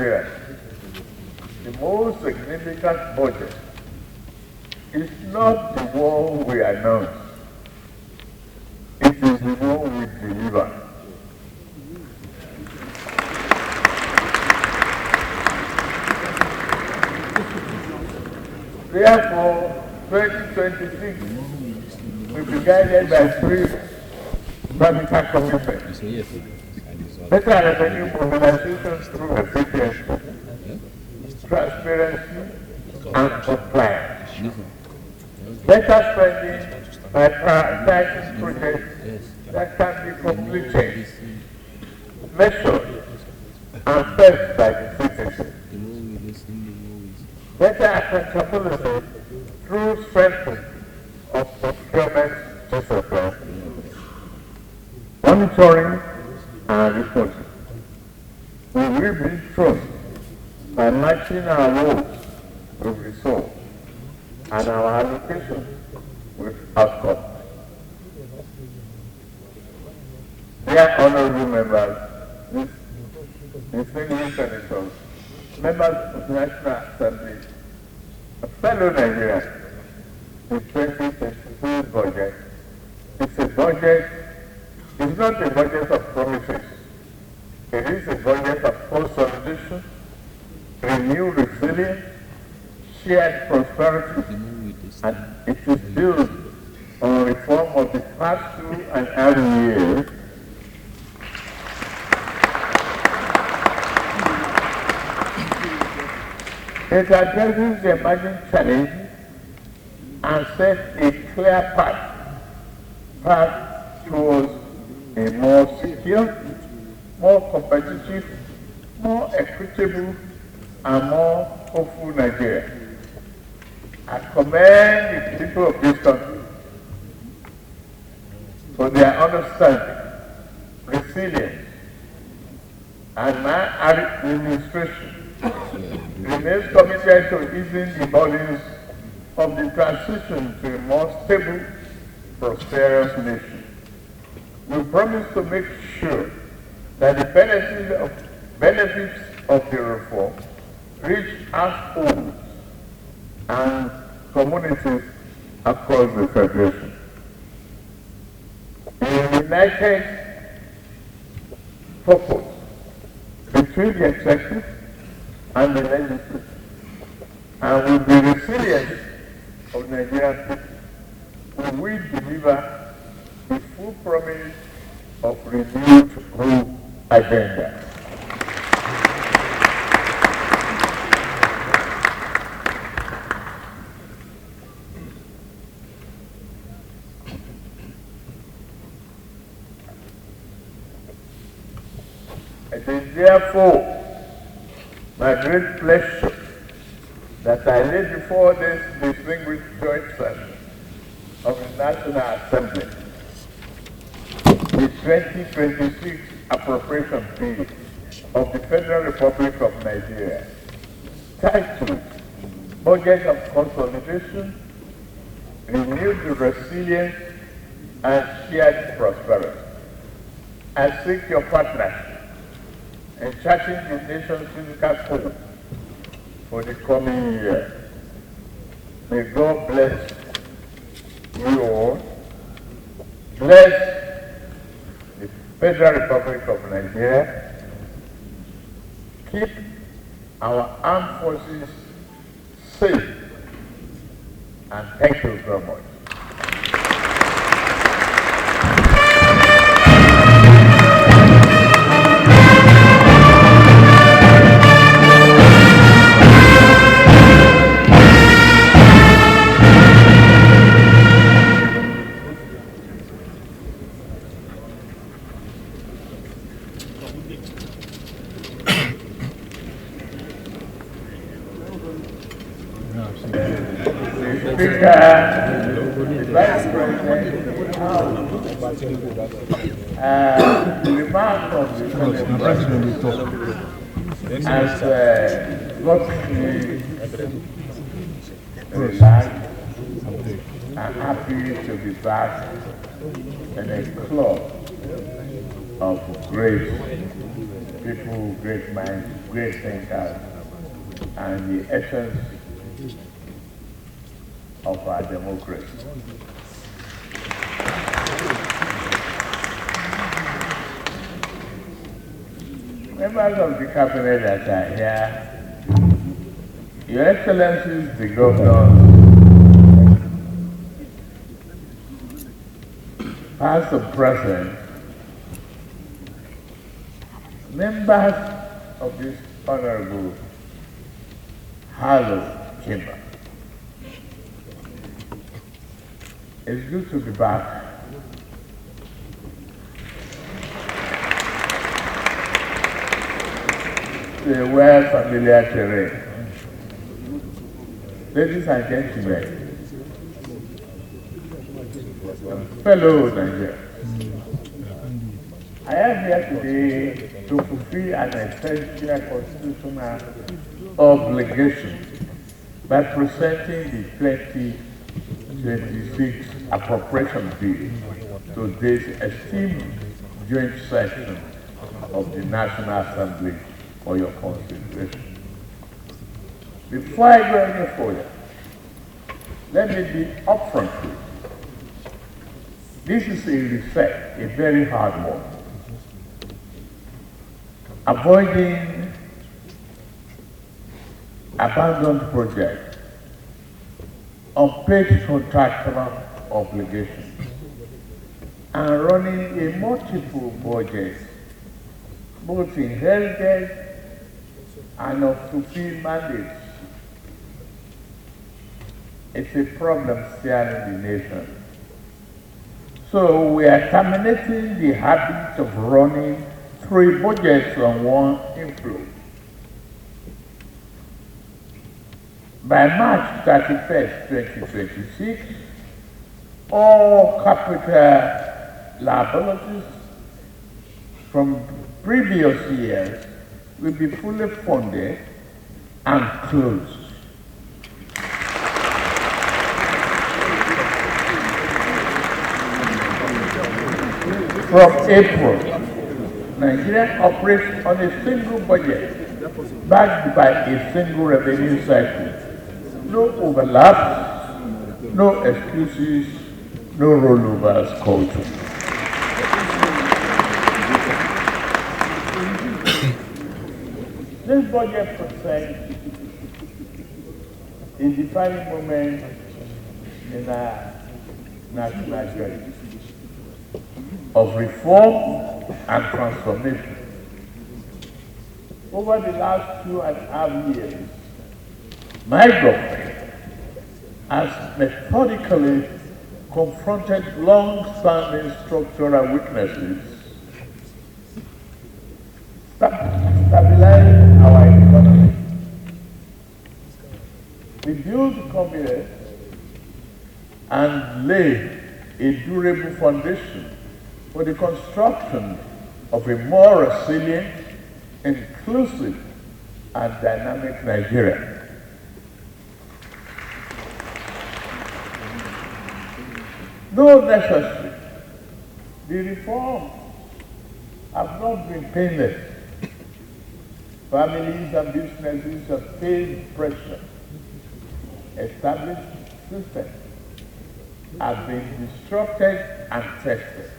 Nigerians, the most significant budget is not the one we announce, it is the one we deliver. Therefore, 2026 will be guided by three practical commitments. Better revenue mobilization through efficiency, transparency, and compliance. Better spending by prioritizing projects that can be completed, measured, and felt by the citizens. Better accountability through strengthening of procurement discipline, monitoring and reporting. We will rebuild trust by matching our roles with results and our allocation with outcomes. Dear honorable members, distinguished senators, members of the National Assembly, fellow Nigerians, the 2022 budget is not a budget of promises. It is a budget of consolidation, renewed resilience, shared prosperity, and it is built on reform of the past 2.5 years. It addresses the emerging challenges and sets a clear path towards a more secure, more competitive, more equitable, and more hopeful Nigeria. I commend the people of this country for their understanding, resilience, and my administration remains committed to easing the burdens of the transition to a more stable, prosperous nation. We promise to make sure that the benefits of the reform reach households and communities across the Federation. A united purpose between the executive and the legislature, and with the resilience of Nigerian people, we will deliver the full promise of renewed growth agenda. It is therefore my great pleasure that I lay before this distinguished joint session of the National Assembly the 2026 appropriation bill of the Federal Republic of Nigeria, titled Budget of Consolidation, Renewed Resilience and Shared Prosperity. I seek your partnership in charting the nation's fiscal code for the coming year. May God bless you all, bless the Federal Republic of Nigeria, keep our armed forces safe, and thank you very much. The remark of the President has got me relaxed and happy to be back in a club of great people, great minds, great thinkers and the essence of our democracy. Members of the cabinet that are here, Your Excellencies, the governors, past and present, members of this honorable House of Chamber. It's good to be back. To a well-familiar terrain. Ladies and gentlemen, fellow Nigerians, I am here today to fulfill an essential constitutional obligation by presenting the 2026 appropriation bill to this esteemed joint session of the National Assembly for your consideration. Before I go any further, let me be upfront with you. This is a reset, a very hard one. Avoiding abandoned projects, unpaid contractual obligations, and running a multiple budget, both inherited and of fulfilled mandates. It's a problem still in the nation. So we are terminating the habit of running 3 budgets on one inflow. By March 31st, 2026, all capital liabilities from previous years will be fully funded and closed. From April, Nigeria operates on a single budget, backed by a single revenue cycle. No overlaps, no excuses, no rollovers culture. This budget presents a defining moment in our national journey of reform and transformation. Over the last 2.5 years, my government has methodically confronted long-standing structural weaknesses, stabilized our economy, rebuilt confidence, and laid a durable foundation for the construction of a more resilient, inclusive, and dynamic Nigeria. Though necessary, the reforms have not been painless. Families and businesses have faced pressure. Established systems have been disrupted and tested.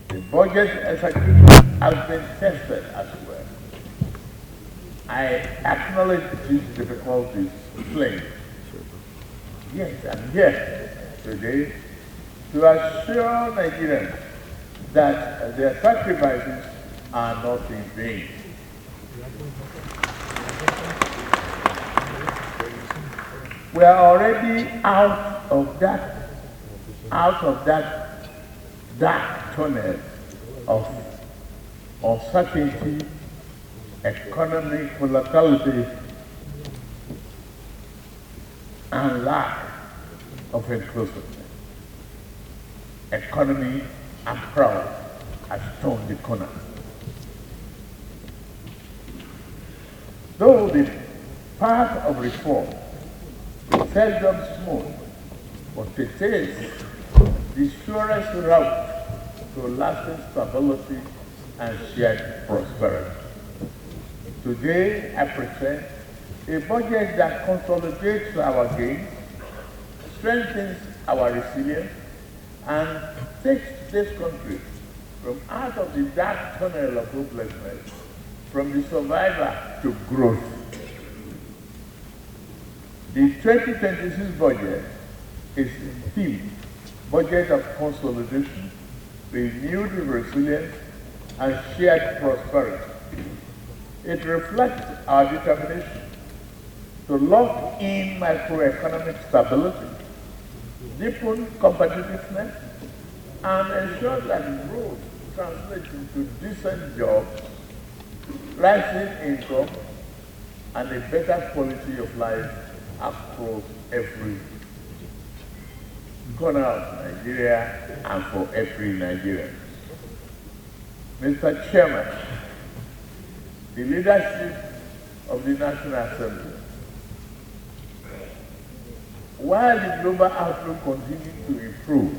The budget execution has been tested as well. I acknowledge these difficulties plainly. Yes, I'm here today to assure Nigerians that their sacrifices are not in vain. We are already out of that dark tunnel of uncertainty, economic volatility, and lack of inclusiveness. Economy and crowd has turned the corner. Though the path of reform is seldom smooth, but it is the surest route to lasting stability and shared prosperity. Today, I present a budget that consolidates our gains, strengthens our resilience, and takes this country from out of the dark tunnel of hopelessness, from the survivor to growth. The 2026 budget is indeed budget of consolidation, renewed resilience, and shared prosperity. It reflects our determination to lock in macroeconomic stability, deepen competitiveness, and ensure that growth translates into decent jobs, rising income, and a better quality of life across every corner of Nigeria and for every Nigerian. Mr. Chairman, the leadership of the National Assembly, while the global outlook continues to improve,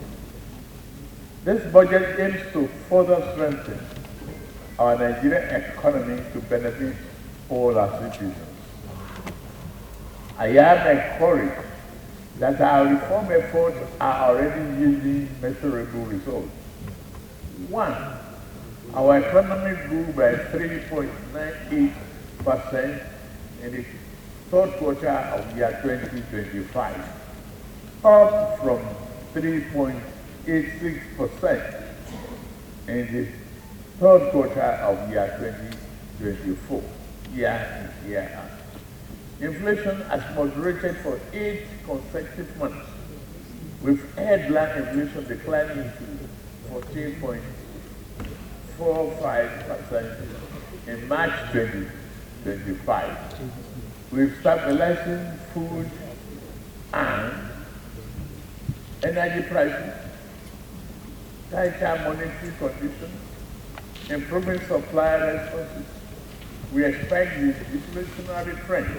this budget aims to further strengthen our Nigerian economy to benefit all our citizens. I am encouraged that our reform efforts are already yielding measurable results. One, our economy grew by 3.98% in the third quarter of year 2025, up from 3.86% in the third quarter of year 2024, year in, year out. Inflation has moderated for 8 consecutive months, with headline inflation declining to 14.45% in March 2025, with stabilizing food and energy prices, tighter monetary conditions, improving supply responses. We expect the deflationary trend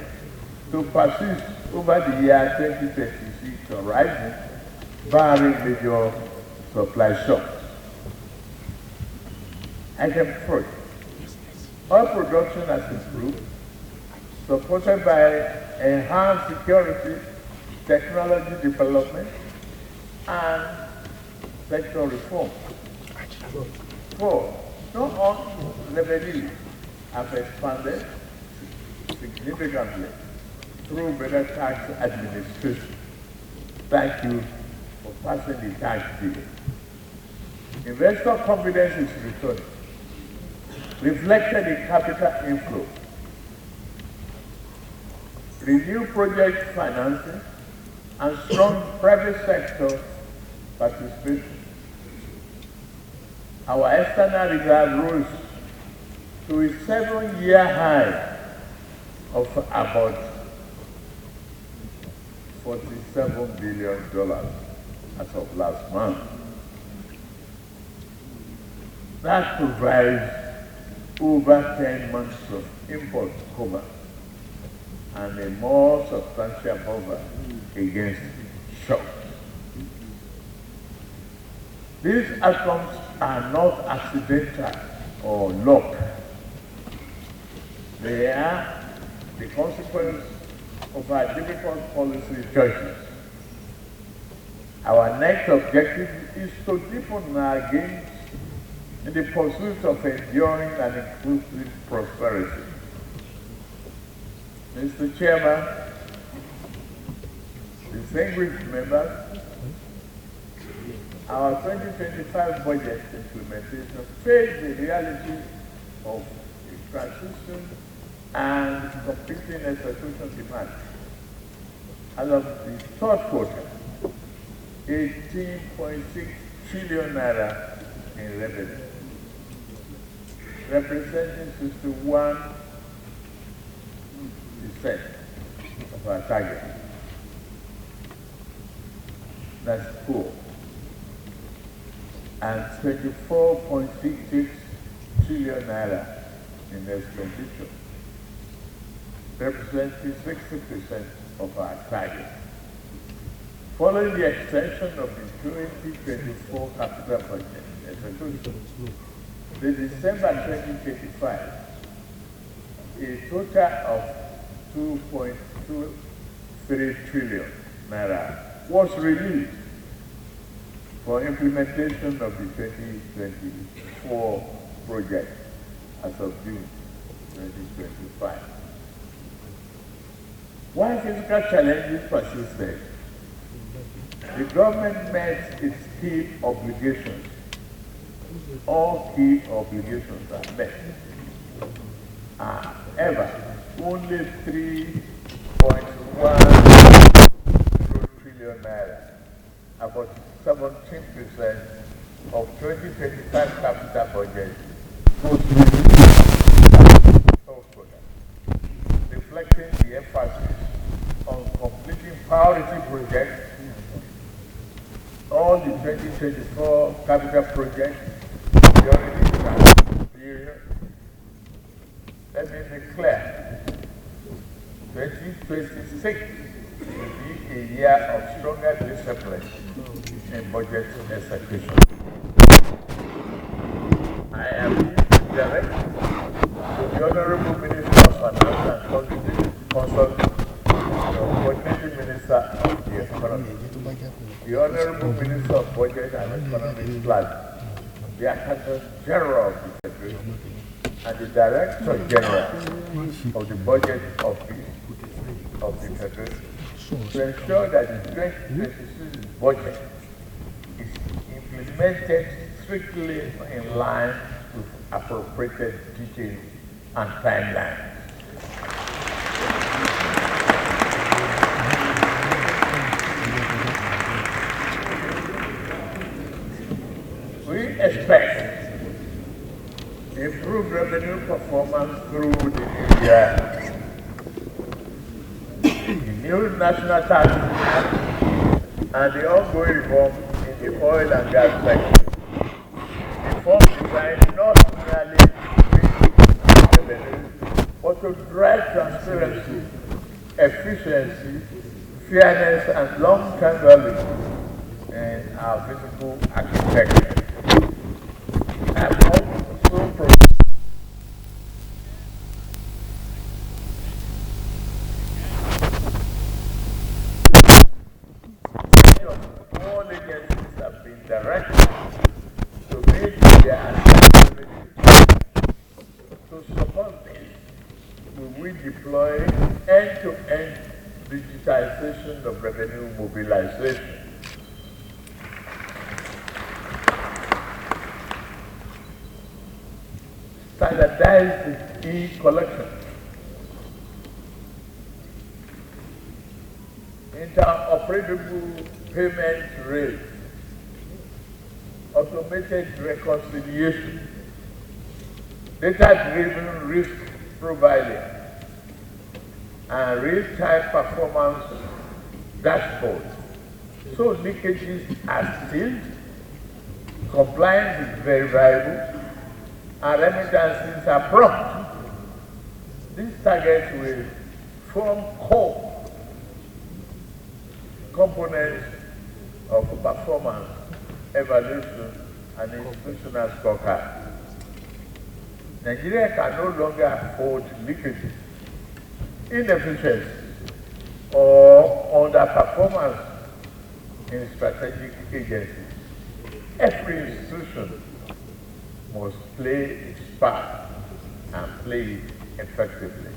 to persist over the year 2026 horizon, barring major supply shocks. Item 3. Oil production has improved, supported by enhanced security, technology development, and sector reform. 4. Non-oil revenues have expanded significantly through better tax administration. Thank you for passing the tax bill. Investor confidence is returning, reflected in capital inflow, renewed project financing, and strong private sector participation. Our external reserve rose to a 7-year high of about $47 billion as of last month. That provides over 10 months of import cover and a more substantial buffer against shocks. These outcomes are not accidental or luck. They are the consequence of our difficult policy choices. Our next objective is to deepen our gains in the pursuit of enduring and inclusive prosperity. Mr. Chairman, distinguished members, our 2025 budget implementation faced the reality of a transition and competing execution demands. As of the third quarter, 18.6 trillion naira in revenue, representing 61% of our target. That's poor. And 24.66 trillion naira in expenditure, representing 60% of our target. Following the extension of the 2024 capital budget execution, the December 2025, a total of 2.23 trillion naira was released for implementation of the 2024 project as of June 2025. While physical challenges persisted, the government met its key obligations. All key obligations are met. However, only 3.1 trillion naira, about 17% of 2025 capital budget, goes to reflecting the emphasis on completing priority projects. All the 2024 capital projects during this period. Let me be clear. 2026 will be a year of stronger discipline in budget execution. I am direct to the Honorable Minister of Finance and Coordinating Minister of the Economy, the Honorable Minister of Budget and Economic Planning, the Accountant General of the Federation, and the Director General of the Budget Office of the Federation to ensure that the 2026 budget is implemented strictly in line with appropriated details and timelines. We expect improved revenue performance through the new year. The new national tax and the ongoing reform in the oil and gas sector. Reform designed not merely to increase revenue, but to drive transparency, efficiency, fairness, and long-term value in our fiscal architecture. I'm also proud all agencies have been directed to meet their responsibilities. To support this, we will deploy end-to-end digitization of revenue mobilization. Standardized e-collection, interoperable payment rails, automated reconciliation, data-driven risk profiling, and real-time performance dashboards. So leakages are sealed, compliance is verifiable, and remittances are prompt. These targets will form core components of performance, evaluation, and institutional scorecard. Nigeria can no longer afford leakages, inefficiency, or underperformance in strategic agencies. Every institution must play its part and play it effectively.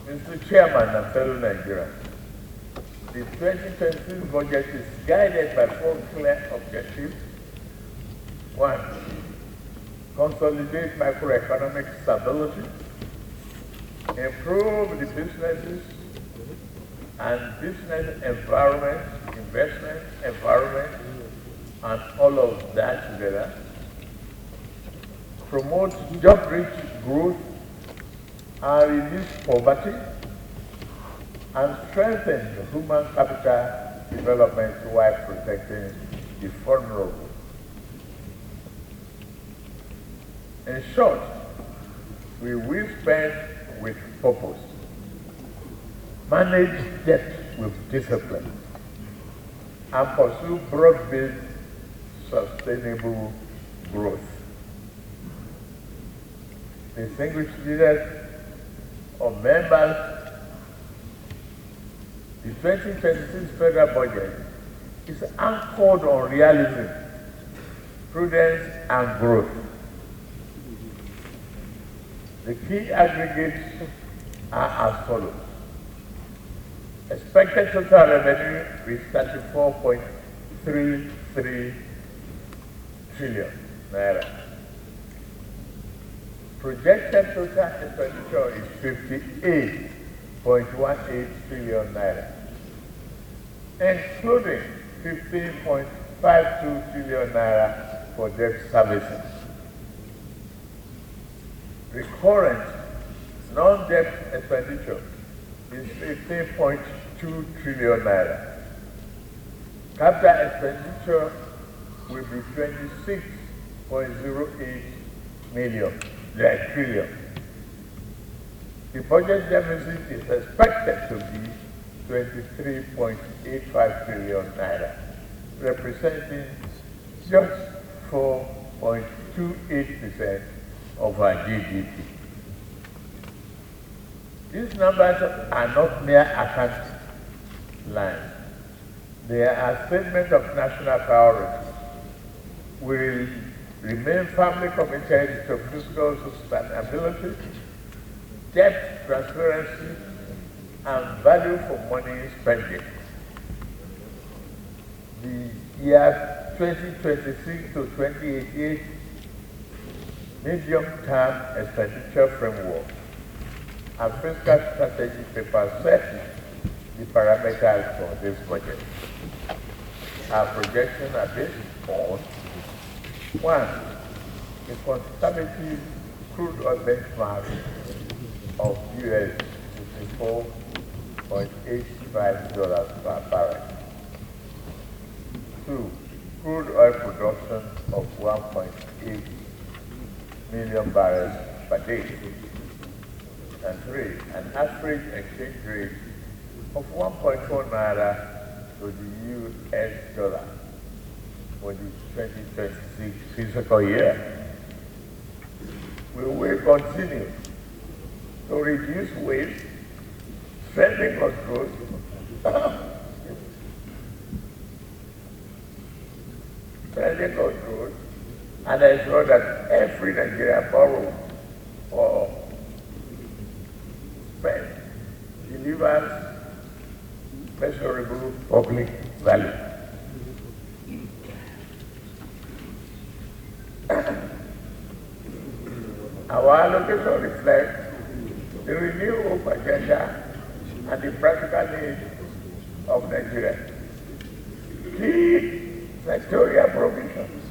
Mr. Chairman and fellow Nigerians, the 2026 budget is guided by 4 clear objectives. 1, consolidate macroeconomic stability, improve the businesses and business environment, investment environment, and all of that together. Promote job-rich growth and reduce poverty, and strengthen the human capital development while protecting the vulnerable. In short, we will spend with purpose, manage debt with discipline, and pursue broad-based sustainable growth. distinguished leaders or members, the 2026 federal budget is anchored on realism, prudence, and growth. The key aggregates are as follows. Expected total revenue is 34.33 trillion naira. Projected total expenditure is 58.18 trillion naira, including 15.52 trillion naira for debt servicing. Recurrent non-debt expenditure is 15.2 trillion naira. Capital expenditure will be 26.08 trillion. The budget deficit is expected to be 23.85 trillion naira, representing just 4.28% of our GDP. These numbers are not mere accounting lines. They are a statement of national priority. We will remain firmly committed to fiscal sustainability, debt transparency, and value for money spending. The year 2026 to 2028 medium-term expenditure framework and fiscal strategy paper set the parameters for this budget. Our projections are based on 1. A conservative crude oil benchmark of US $54.85 per barrel. 2. Crude oil production of 1.8 million barrels per day. And 3. An average exchange rate of 1.4 naira to the US dollar for the 2026 fiscal year. We will continue to reduce waste, spending control, and ensure that every Nigerian borrow or spend delivers measurable public value. Our allocation reflects the renewed hope agenda and the practical needs of Nigeria. Key sectorial provisions.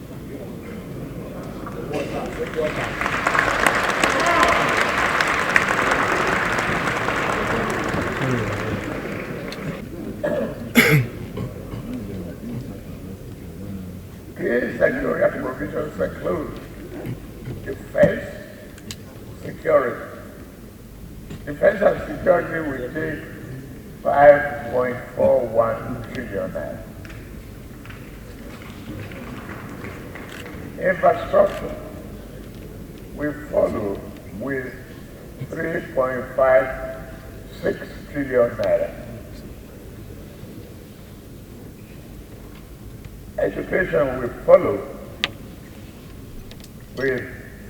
Key sectorial provisions include defense, security. Defense and security will take 5.41 trillion naira. Infrastructure will follow with 3.56 trillion naira. Education will follow with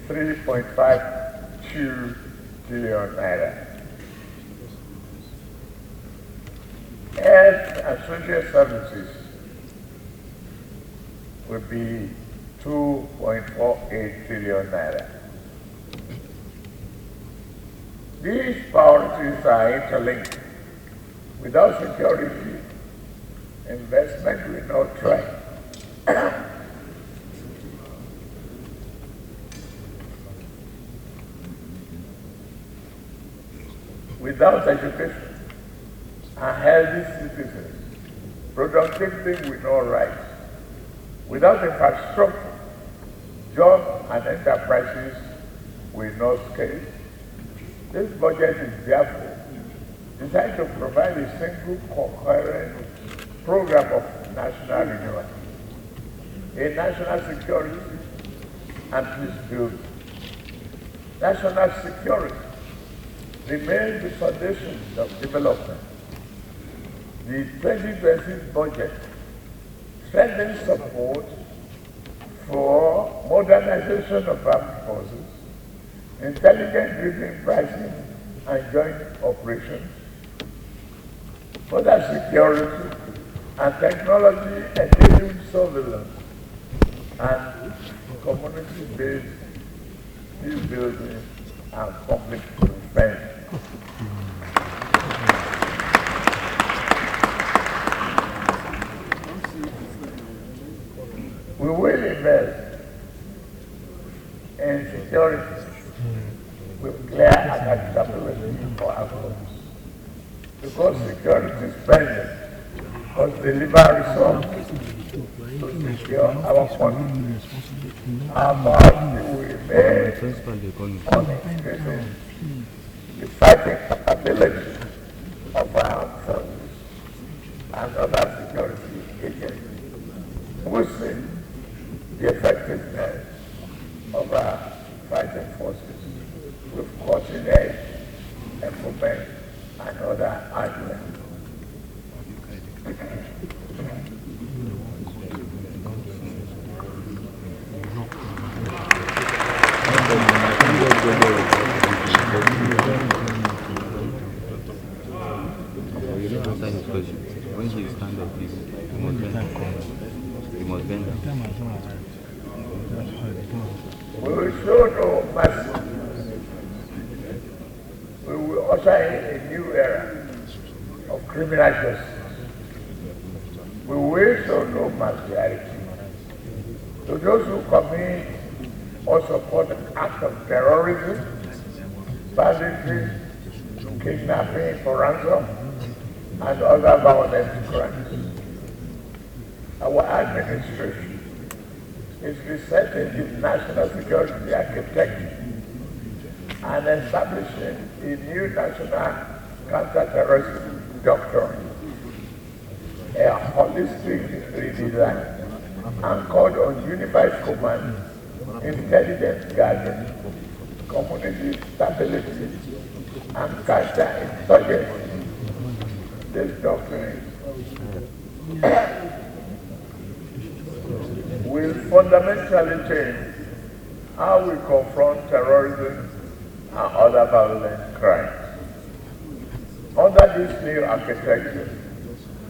3.52 trillion naira. Health and social services will be 2.48 trillion naira. These priorities are interlinked. Without security, investment will not thrive. Without education and healthy citizens, productivity will not rise. Without infrastructure, jobs and enterprises will not scale. This budget is therefore designed to provide a single coherent program of national renewal, a national security and peace building. National security remains the foundation of development. The 2026 budget strengthens support for modernization of armed forces, intelligence-driven pricing and joint operations, border security, and technology-enabled surveillance and community-based peace building and conflict prevention. We will invest in security with clear accountability for our folks. Because security spending must deliver results to secure our country. Our party will remain on increasing the fighting capability of our armed forces and other security agencies, boosting the effectiveness of our fighting forces with cutting-edge equipment and other hardware. When he stand up, he must bend down. We will show no mercy. We will usher in a new era of criminal justice. We will show no partiality to those who commit or support acts of terrorism, banditry, kidnapping for ransom, and other violent crimes. Our administration is resetting the national security architecture and establishing a new national counter-terrorism doctrine, a holistic redesign anchored on unified command, intelligence gathering, community stability, and counter-insurgency. This doctrine will fundamentally change how we confront terrorism and other violent crimes. Under this new architecture,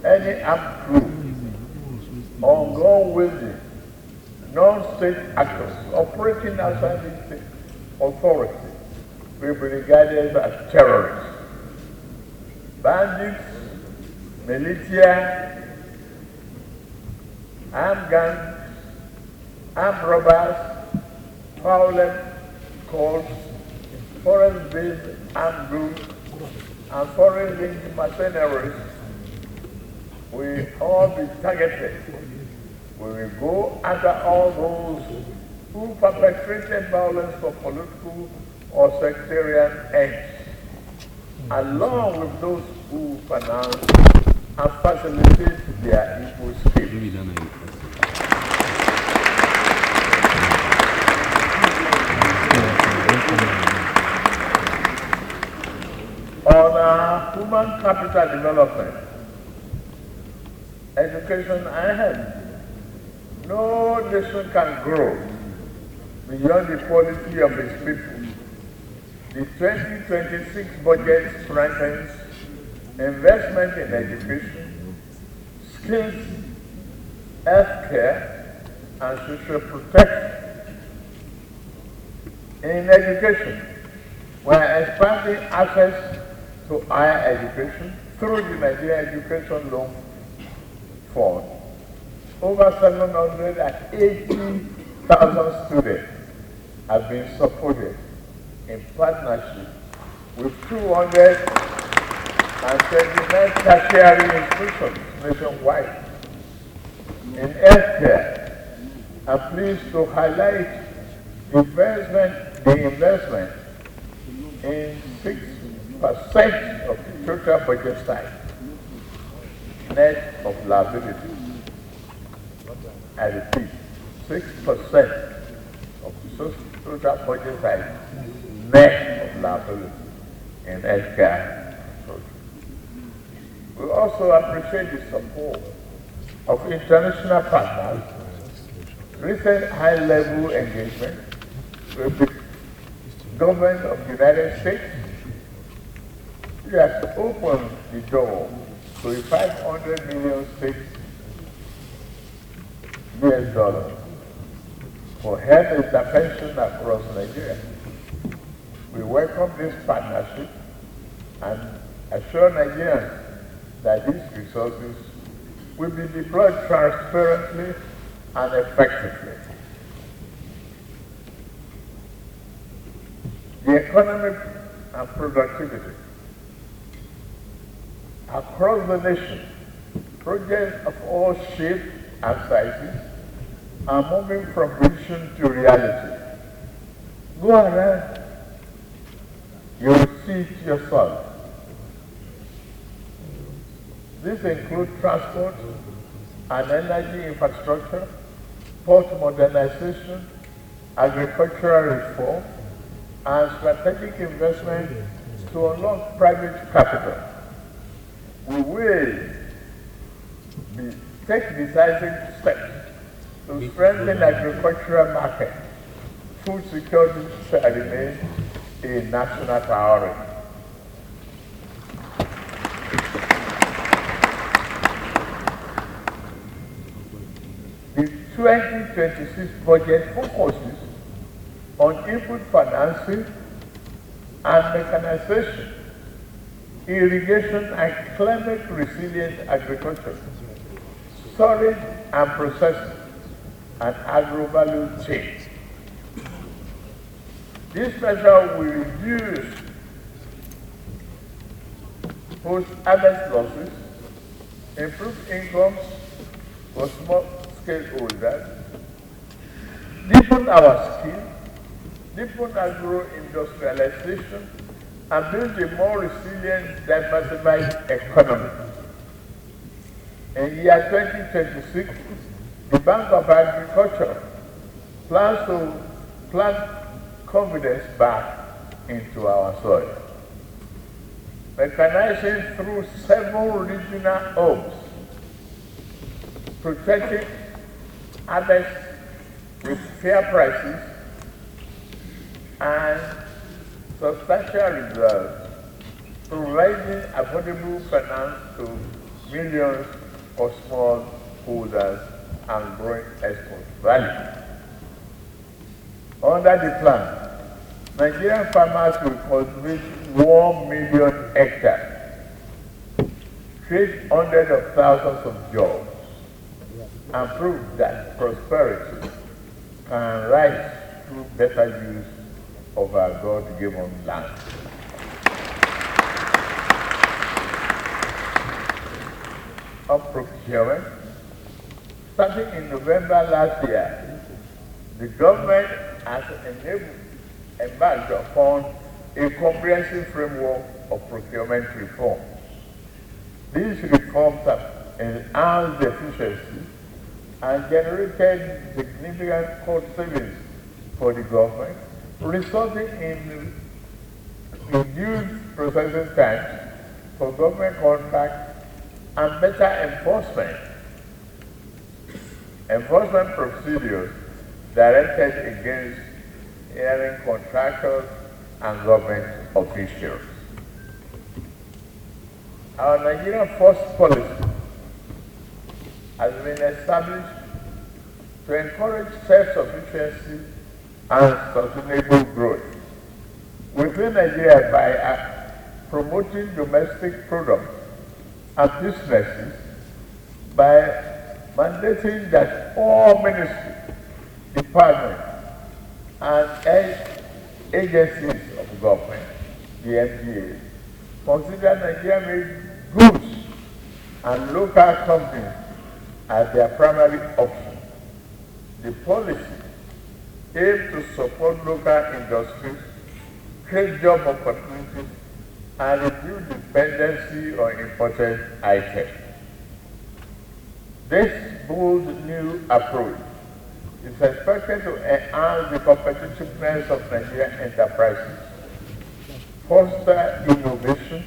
any armed group or unwieldy non-state actors operating outside the state authority will be regarded as terrorists. Bandits, militia, armed gangs, armed robbers, violent cults, foreign-based armed groups, and foreign-linked mercenaries will all be targeted. We will go after all those who perpetrated violence for political or sectarian ends, along with those who finance and facilitate their evil schemes. On our human capital development, education and health, no nation can grow beyond the quality of its people. The 2026 budget strengthens investment in education, skills, healthcare, and social protection. In education, we are expanding access to higher education through the Nigerian Education Loan Fund. Over 780,000 students have been supported in partnership with 229 tertiary institutions nationwide. In healthcare, I'm pleased to highlight the investment in 6% of the total budget size, net of liability. I repeat, 6% of the total budget size, net of liability in healthcare approach. We also appreciate the support of international partners. Recent high-level engagement with the government of the United States has opened the door to a $500 million US for health intervention across Nigeria. We welcome this partnership and assure Nigerians that these resources will be deployed transparently and effectively. The economic and productivity. Across the nation, projects of all shapes and sizes are moving from vision to reality. Go around, you'll see it yourself. This includes transport and energy infrastructure, port modernization, agricultural reform, and strategic investment to unlock private capital. We will take decisive steps to strengthen agricultural market. Food security shall remain a national priority. The 2026 budget focuses on input financing and mechanization, irrigation and climate resilient agriculture, storage and processing, and agro-value chains. This measure will reduce post-harvest losses, improve incomes for small-scale holders, deepen our skills, deepen agro-industrialization, and build a more resilient, diversified economy. In year 2026, the Bank of Agriculture plans to plant confidence back into our soil. Mechanizing through 7 regional hubs, protecting harvest with fair prices and substantial reserves, providing affordable finance to millions of small holders and growing export value. Under the plan, Nigerian farmers will cultivate 1 million hectares, create hundreds of thousands of jobs, and prove that prosperity can rise through better use of our God-given land. On procurement, starting in November last year, the government has embarked upon a comprehensive framework of procurement reform. These reforms have enhanced efficiency and generated significant cost savings for the government, resulting in reduced processing times for government contracts and better enforcement. Enforcement procedures directed against hiring contractors and government officials. Our Nigerian force policy has been established to encourage self-sufficiency and sustainable growth within Nigeria by promoting domestic products and businesses, by mandating that all ministries, departments, and agencies of government, the MDAs, consider Nigerian-made goods and local companies as their primary option. The policy aims to support local industries, create job opportunities, and reduce dependency on imported items. This bold new approach is expected to enhance the competitiveness of Nigerian enterprises foster innovation,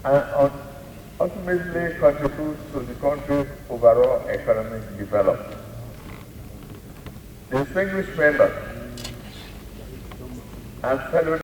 and ultimately contribute to the country's overall economic development. Distinguished members and fellow